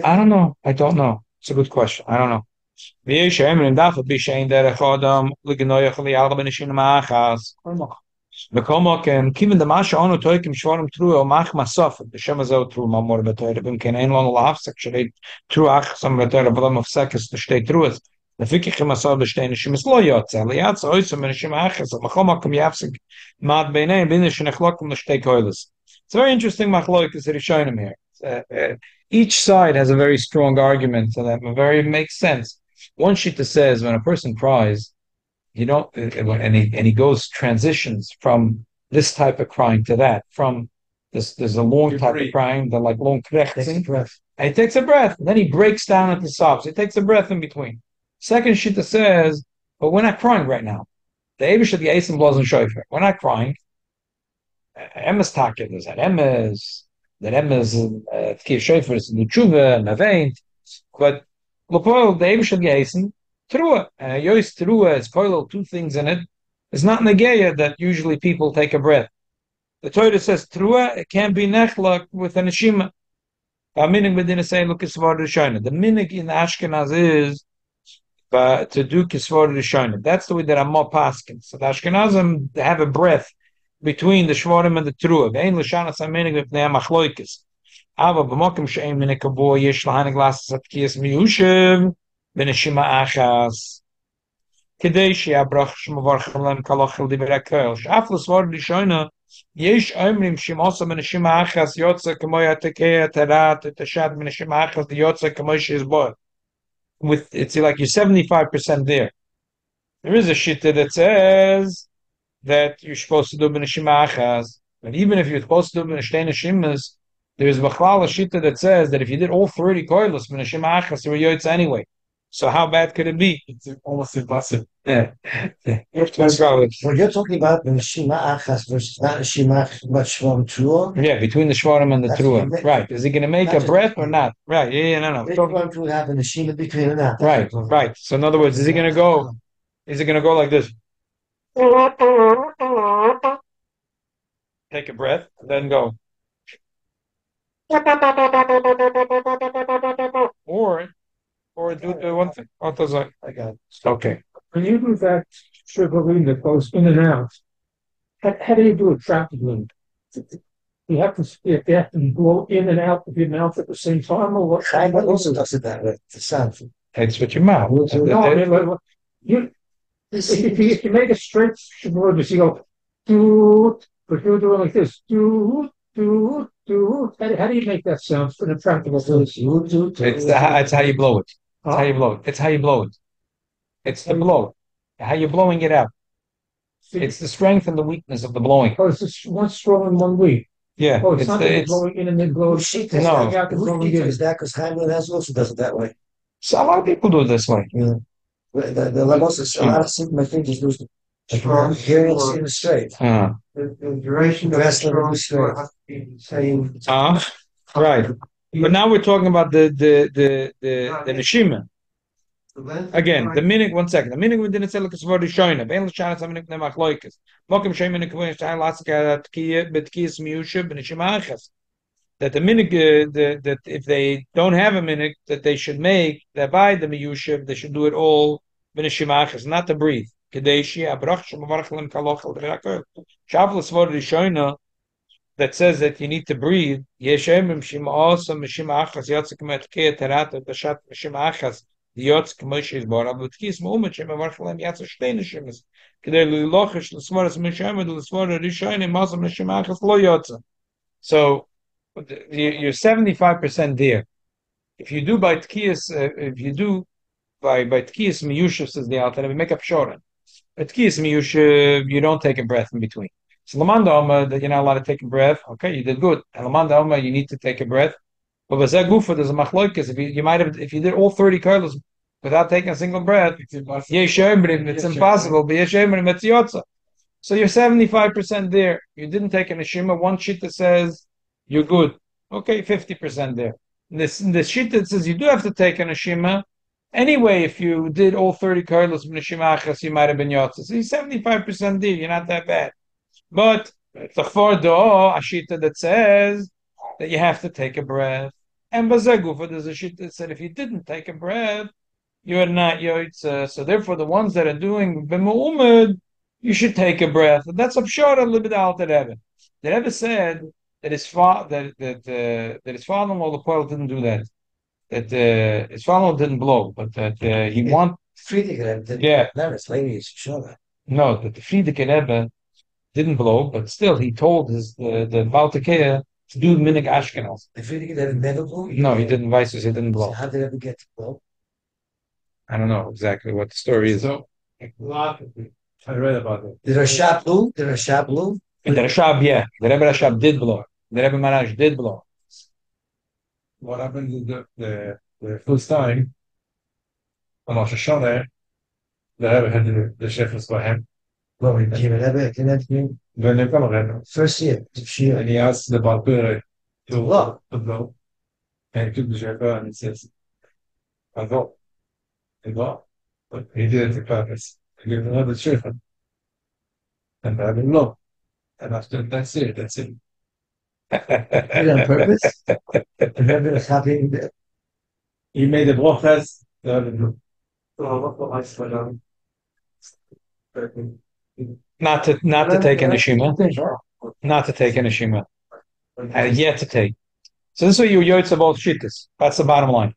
I don't know. I don't know. It's a good question. I don't know. Kiven the Masha ono toikim shvarim true o mach masof the shemazel true mamor betoyre bim ken ein lon lafsek shreit true ach some betoyre blam of sekes to stay true it the fikich masal bestein shimis lo yotzel yatz oi some shim ach so machom kom yafsek mat beinen bin shnekhlok um stay koiles. It's very interesting machloik is rishonim here. Each side has a very strong argument, so that very makes sense. One shita says when a person cries, you don't, and he goes transitions from this type of crying to that. From this, there's a long type of crying, the like long krechting, and he takes a breath, and then he breaks down at the sobs. He takes a breath in between. Second shita says, but we're not crying right now. The Eibush of the Eisim blows and shofar. We're not crying. Emes takid is that Emes. That Emes Tkir shofar is the tshuva and aveint. But L'poil the Eibush of the Eisim. Trua. Yois Trua is koilel, two things in it. It's not negeya that usually people take a breath. The Torah says Trua, it can't be nechlak with a neshima. The minig in the Ashkenaz is to do kisvar rishona. That's the way that I'm more paskin. So the Ashkenazim they have a breath between the shvarim and the Trua. Ve'ein l'shanas haminig v'pnei ha'machloikis. Ava b'mokim she'ein minig kabo yesh lahanig lasas atkiyas miyushev b'neshima achas. Kedei she'abrach sh'mavarchem lem kalochel divrei koel. She'af l'svar rishona yesh omrim sh'mosa b'neshima achas yotza k'moy atekeya terat etashad b'neshima achas yotza k'moy she'izbor. With it's like you're 75% there. There is a shitta that says that you're supposed to do b'neshima achas, but even if you're supposed to do b'neshtei neshimas, there's b'chlal a shitta that says that if you did all 30 koilos b'neshima achas, you were yotz anyway. So how bad could it be? it's almost impossible. Yeah. When you're talking about b'neshima achas versus not neshima achas, but shvam trua. Yeah, between the shvarim and the That's trua. what Right. Is he going to make a breath or not? Right. Yeah, no. They want to have a neshima between and that. Right. So in other words, is he going to go? Is he going to go like this? Take a breath, then go. Or do one thing. What does it? I got it. Okay. When you do that balloon that goes in and out, how do you do a traffic balloon? You have to blow in and out of your mouth at the same time, or what? Chaim also does it that way. The sound. It's with your mouth. No, I mean, if you make a straight balloon, you go do, but you do it like this, do. How do you make that sound for the practical balloon? It's how you blow it. It's how you blow it. It's how you blow it. It's the blow. How you're blowing it out. It's the strength and the weakness of the blowing. Oh, it's just one straw in 1 week. Yeah. Oh, it's not blowing in and then blowing. No. Is that because Chaim also does it that way? So a lot of people do it this way. Yeah. The levels a lot of my fingers lose the hearing in the straight. The duration of the straw has to be the same. Right. But now we're talking about the neshima. Again, the minute. 1 second. The minute we didn't say like it's already showing up. That the minute that if they don't have a minute that they should make that by the miyushiv, they should do it all b'neshima achas, not to breathe. Kadeshi Abrach Shemavarchalim Kalochel Drakol. Shavlas Vod Rishoina that says that you need to breathe. Yeshemim Shima also Mishima Achas Yotzik Metke Terata Dashat Mishima Achas Yotzik Moshe is born. But Kis Muhammad Shemavarchalim Yatsa Shtein Shimas. Kedei Lulochish L'Smoras Mishemed L'Smora Rishoina Mazam Mishima Achas Lo Yotza. So you're 75% there. If you do by Tkiyas, if you do by Tkiyas Miyusha, says the Alter, we make up Shoran. By Tkiyas Miyusha, you don't take a breath in between. So Lamanda Oma, that you're not allowed to take a breath. Okay, you did good. And Lamanda Oma, you need to take a breath. But Vazeh Gufa, there's a machloikas. If you did all 30 curls without taking a single breath, it's impossible. But it's Yotza. So you're 75% there. You didn't take an Ashima. One sheet that says you're good. Okay, 50% there. This sheet that says you do have to take an Ashima. Anyway, if you did all 30 karlos from Ashima Achas, you might have been Yotza. So you're 75% there. You're not that bad. But the Chvardo, a shita that says that you have to take a breath. And Bazagufa, there's a shita that said if you didn't take a breath, you're not Yotza. So therefore, the ones that are doing B'mu'umad, you should take a breath. And that's a short a little bit out that Rebbe. The Rebbe said that his father, that his father-in-law, the Poel, didn't do that. That his father-in-law didn't blow, but that he want. Friedrich didn't. Yeah. Never. It's lady is sure. No, that the Friedrich Rebbe didn't blow, but still he told the Baltikea to do Minig Ashkenaz. The Friedrich Rebbe never blew. No, he didn't. Vice he didn't blow. So how did Rebbe get to blow? I don't know exactly what the story is. So, I read about it. Did Rashab blew? Did Rashab blew? The Rashab, yeah. The Rebbe Rashab did blow. The Rebbe Marash did blow. What happened is the first time on Rosh Hashanah, the Rebbe had the shefus by him. Well, he came in Rebbe, When they come around, first year. and he asked the Balpere to Blow. blow. And he took the shefer and he says, I thought, but he did it on purpose. He gave another shefer. And I didn't know. And after that's it. Did it on purpose? The Rebbe was happy. He made a brochas. The other blew. Not to take an Ashima. Not to take an Ashima. Yet to take. So this is what you Yotza both shittas. That's the bottom line.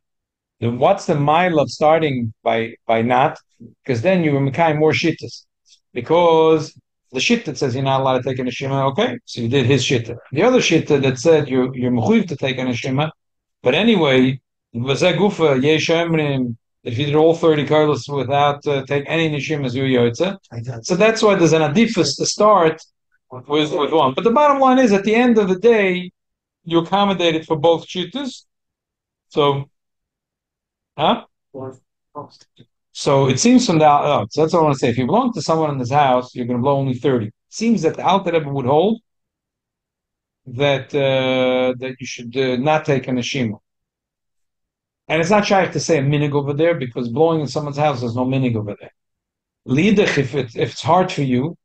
What's the mile of starting by not? Because then you Mekai more shittas. Because the shitta that says you're not allowed to take an Ashima, okay, so you did his shitta. The other shitta that said you're mechuyev to take an Ashima, but anyway, Vazeh Gufa, Yesh Emrim, if you did all 30 karlos without take any nishimas, you Yotza. So that's why there's an adifus to start with one. But the bottom line is, at the end of the day, you accommodated for both shittas. So, So it seems from the so that's what I want to say. If you belong to someone in this house, you're going to blow only 30. It seems that the Alter Rebbe would hold that that you should not take an Ashima. And it's not shy to say a minig over there because blowing in someone's house, there's no minig over there. Lidach, if it's hard for you,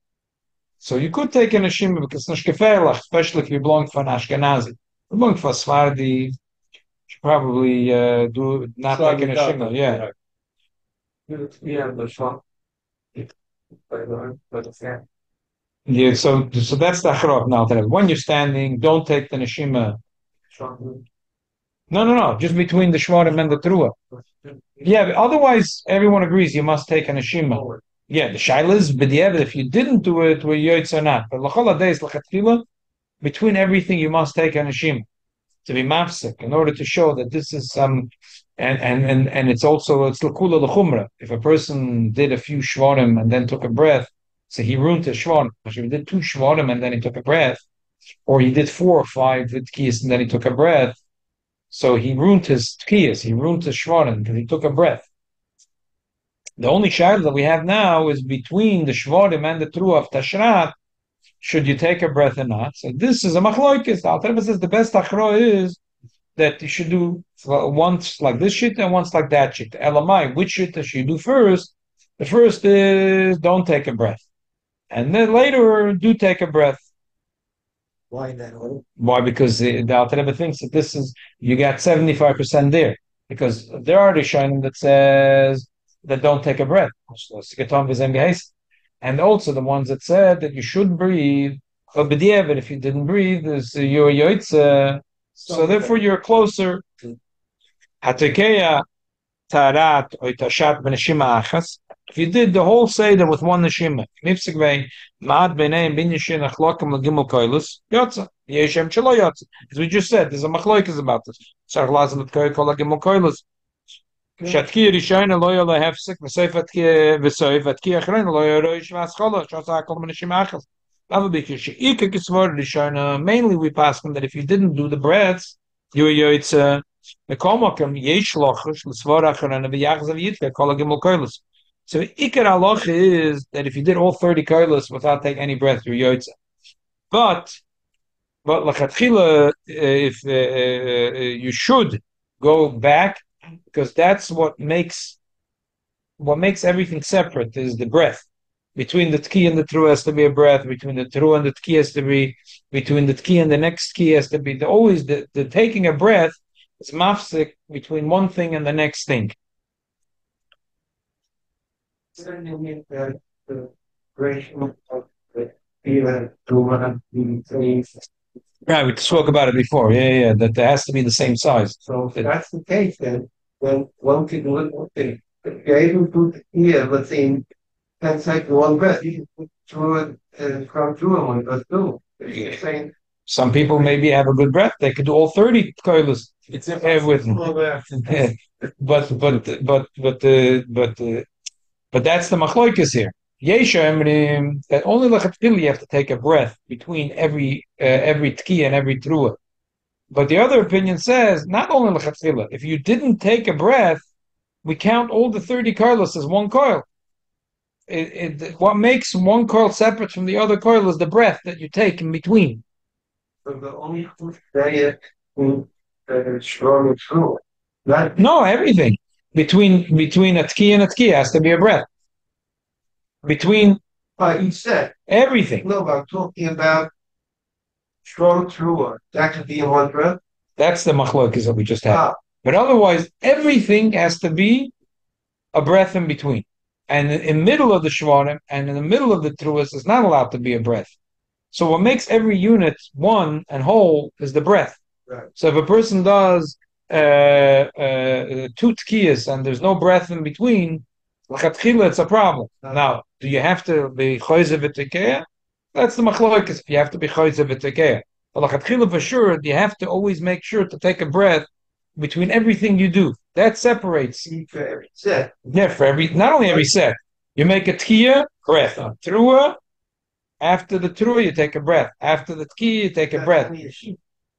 so you could take an Ashima because it's not especially if you're blowing for an Ashkenazi. If you're blowing for a Sfardi, you should probably do not take an Ashima. Yeah. Yeah, so that's the achrok now. When you're standing, don't take the neshima. No. Just between the shvarim and the trua. Yeah, but otherwise everyone agrees you must take a neshima. Yeah, the shaila is b'diavad. If you didn't do it, were yoytz or not. But l'chol days l'chatchila, between everything you must take a neshima to be mafsek in order to show that this is some. And it's also it's l'kula l'chumra. If a person did a few shvarim and then took a breath, so he ruined his shvarim. If he did 2 shvarim and then he took a breath, or he did 4 or 5 tkiyas and then he took a breath, so he ruined his tkiyas, he ruined his shvarim because he took a breath. The only shayla that we have now is between the shvarim and the truah of tashrat. Should you take a breath or not? So this is a machloikis. The Alter Rebbe says the best achro is that you should do once like this shit and once like that shit. Elamai, which shit should you do first? The first is don't take a breath. And then later, do take a breath. Why in that order? Why? Because the Alter Rebbe thinks that this is, you got 75% there. Because there are Rishonim that says that don't take a breath. and also the ones that said that you should breathe. But b'diavad, if you didn't breathe, is your yoitza. So therefore, you're closer. Hatekeya tarat or tashat b'neshima achas. If you did the whole seder with one neshima, mifsik ma'ad b'neim bin yishin achlokim l'gimel koilus yotza yeshem shelo yotza. As we just said, there's a machloikas about this. Tzarich lazim l'tkoy kol l'gimel koilus. Shatkiya rishayna lo yola hefsik v'seif atkiya v'soif atkiya achrayna lo yola yishvas chola shasa kol b'neshima achas. Mainly we pass them that if you didn't do the breaths, you were yoitza. So ikar halacha is that if you did all 30 koilos without taking any breath, you're yotza. But lachatchila, if you should go back, because that's what makes everything separate is the breath. Between the tki and the trua has to be a breath. Between the trua and the tki has to be. Between the tki and the next tki has to be. Always the taking a breath is mafsik between one thing and the next thing. Right, we spoke about it before. Yeah, that there has to be the same size. So if that's the case, then one can do it one thing. If you're able to put here, let's say, 10 seconds, one breath, you can put through it and come through it one, but still, you're saying. Some people maybe have a good breath. They could do all 30 koilos. It's with them. But that's the machloikas here. Yesha emrim that only lechatchila you have to take a breath between every tki and every trua. But the other opinion says not only lechatchila. If you didn't take a breath, we count all the 30 koilos as one coil. What makes one coil separate from the other coil is the breath that you take in between. So the only day strong and true. No, everything. Between a tki and a tki has to be a breath. Between each set. Everything. No, but I'm talking about strong true. That could be in one breath. That's the machlokas that we just had. But otherwise, everything has to be a breath in between. And in the middle of the shvarim and in the middle of the truas is not allowed to be a breath. So what makes every unit one and whole is the breath. Right. So if a person does 2 tkiyas and there's no breath in between, l'chatchila it's a problem. Now, do you have to be choyze v'tekeya? That's the machlokas. You have to be choyze v'tekeya. But l'chatchila for sure, you have to always make sure to take a breath between everything you do. That separates. For every set. Yeah, not only every set. You make a tkiya, breath. Trua, after the trua you take a breath. After the tkiya you take a breath.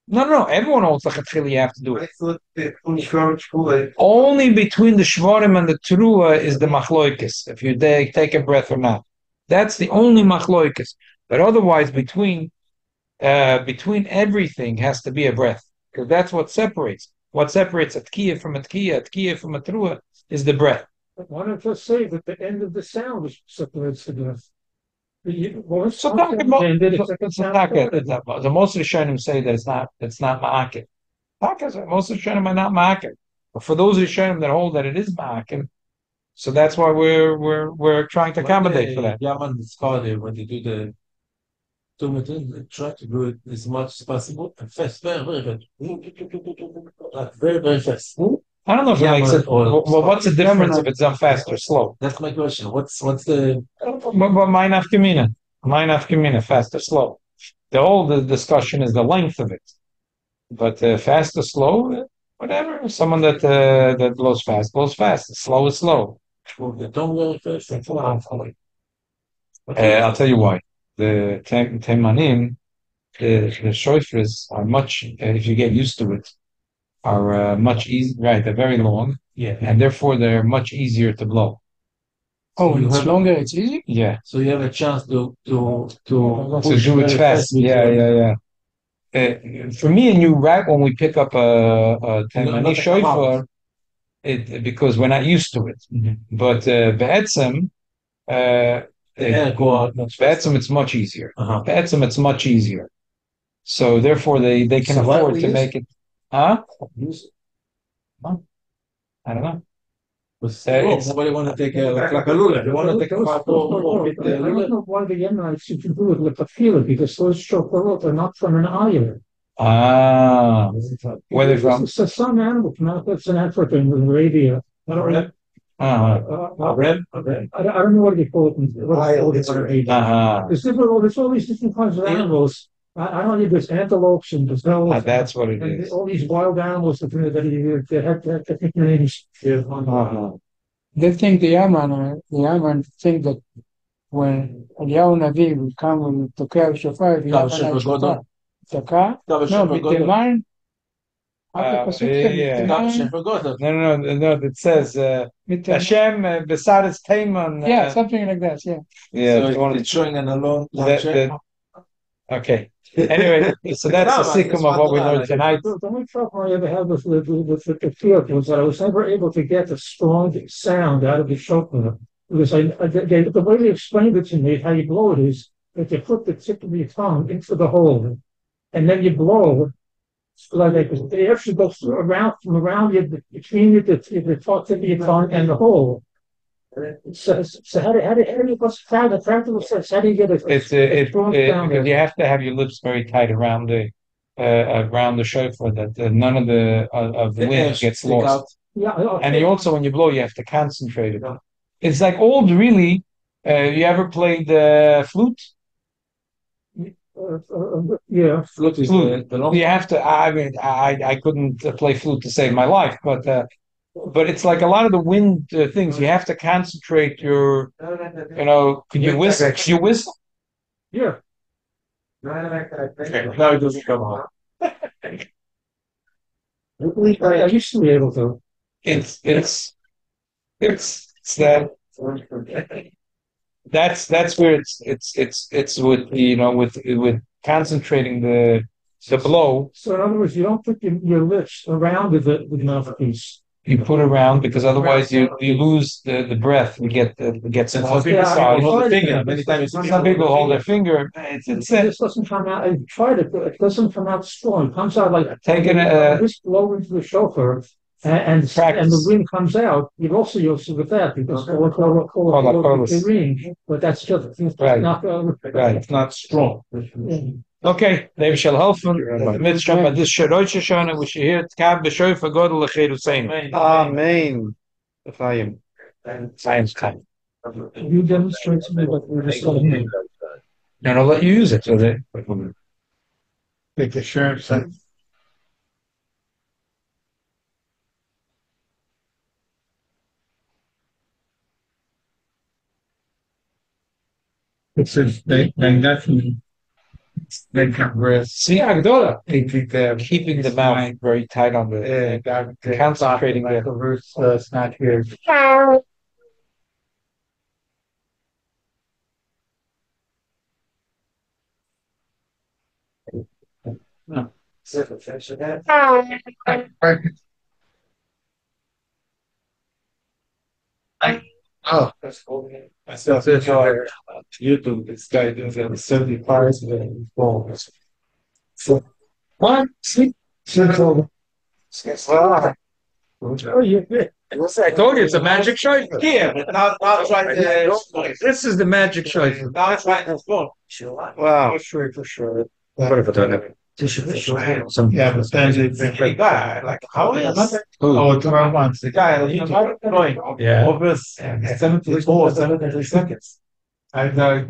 No. Everyone holds l'chatchila you have to do it. Only between the shvarim and the trua is the machloikas. If you take a breath or not. That's the only machloikas. But otherwise, between everything has to be a breath. Because that's what separates. What separates a tkiya from a from a trua is the breath. But why not just say that the end of the sound separates the breath? The most of the Rishonim say that it's not ma'akim. Most of the Rishonim are not ma'akim. But for those Rishonim that hold that it is ma'akim, so that's why we're trying to accommodate for that. Yaman discarded when they do the try to do it as much as possible and fast, very fast. Like very fast. I don't know if it makes it. Well, what's the difference if it's done fast or slow? That's my question. What's the? Mine afkamina, fast or slow. The whole discussion is the length of it. But fast or slow, whatever. Someone that blows fast. Slow is slow. Don't go fast. I'll tell you why. The temanim, the shofars are much. If you get used to it, are much easier. Right, they're very long. Yeah, and therefore they're much easier to blow. Oh, so it's longer. It's easy. Yeah. So you have a chance to do it fast. Yeah. For me and you, right when we pick up a temani shofar, because we're not used to it. Mm-hmm. But be'etzem, be'etzem it's much easier. Be'etzem it's much easier. So therefore they can afford to make it. Huh? I don't know. Nobody want to take like a lulav. They want to take a part or I don't know why the Yemenites should do it with the field because those shofarot are not from an ayah. Ah, where they from? So some animal from out that's in Africa and Arabia. I don't know. I don't know what they call it. There's all these different kinds of animals. I don't need this antelopes and gazelles. That's what it is. All these wild animals that have different names. They think the Yaman think that when Eliyahu Navi will come with the Tokei Shofar, the Yaman Shofar. No, but the man. No, it says Hashem Besaris Taiman. Yeah, something like that. Yeah. So it's showing an alone. Okay. Anyway, so that's the sikkim of what we learned tonight. The only trouble I ever had with the field was that I was never able to get a strong sound out of the shofar because the way they explained it to me, how you blow it is that you put the tip of your tongue into the hole, and then you blow. Like the air should go from around you between the tip of your tongue and the hole. So how do you practical steps? How do you get a strong sound? Because you have to have your lips very tight around the shofar that none of the wind gets lost. Yeah, okay. And you also, when you blow, you have to concentrate it. It's like old, really. You ever played flute? Yeah, flute. You have to. I mean, I couldn't play flute to save my life, but it's like a lot of the wind things. You have to concentrate your. Can you whistle? Can you whistle? Yeah. Now it doesn't come on. I used to be able to. It's that. That's where it's with concentrating the blow. So in other words, you don't put your lips around the mouthpiece. You put around because otherwise you lose the breath. You get some hold the finger. Many times some people hold their finger. It doesn't come out. I tried it, but it doesn't come out strong. It comes out like taking this blow into the shofar. And the wind comes out. You've also used with that because the ring, but that's just not right. It's not strong. Okay, they shall help from mitzvah, but this Rosh Hashanah we should hear Tkab b'Shofar Godel L'Cheru Seinu. Amen. Science time. You demonstrate to me what we're just going to. No, I'll let you use it so that. Take the sheriff's. It says they definitely they can rest. See, Agdola, keeping the mouth very tight on the concentrating the verse. It's not here. No. Oh, that's cool. I saw this on YouTube. This guy does it 70 parts of it. So, what? See? Wow. Oh, yeah. I told you it's a magic shofar. Yeah, but not right there. This is the magic shofar. Not right in the phone. Wow. For sure. What if I don't have it? Yeah, but then guy, like, how is it? Oh, tomorrow months. The guy, he's going over 74, 73 seconds. I know.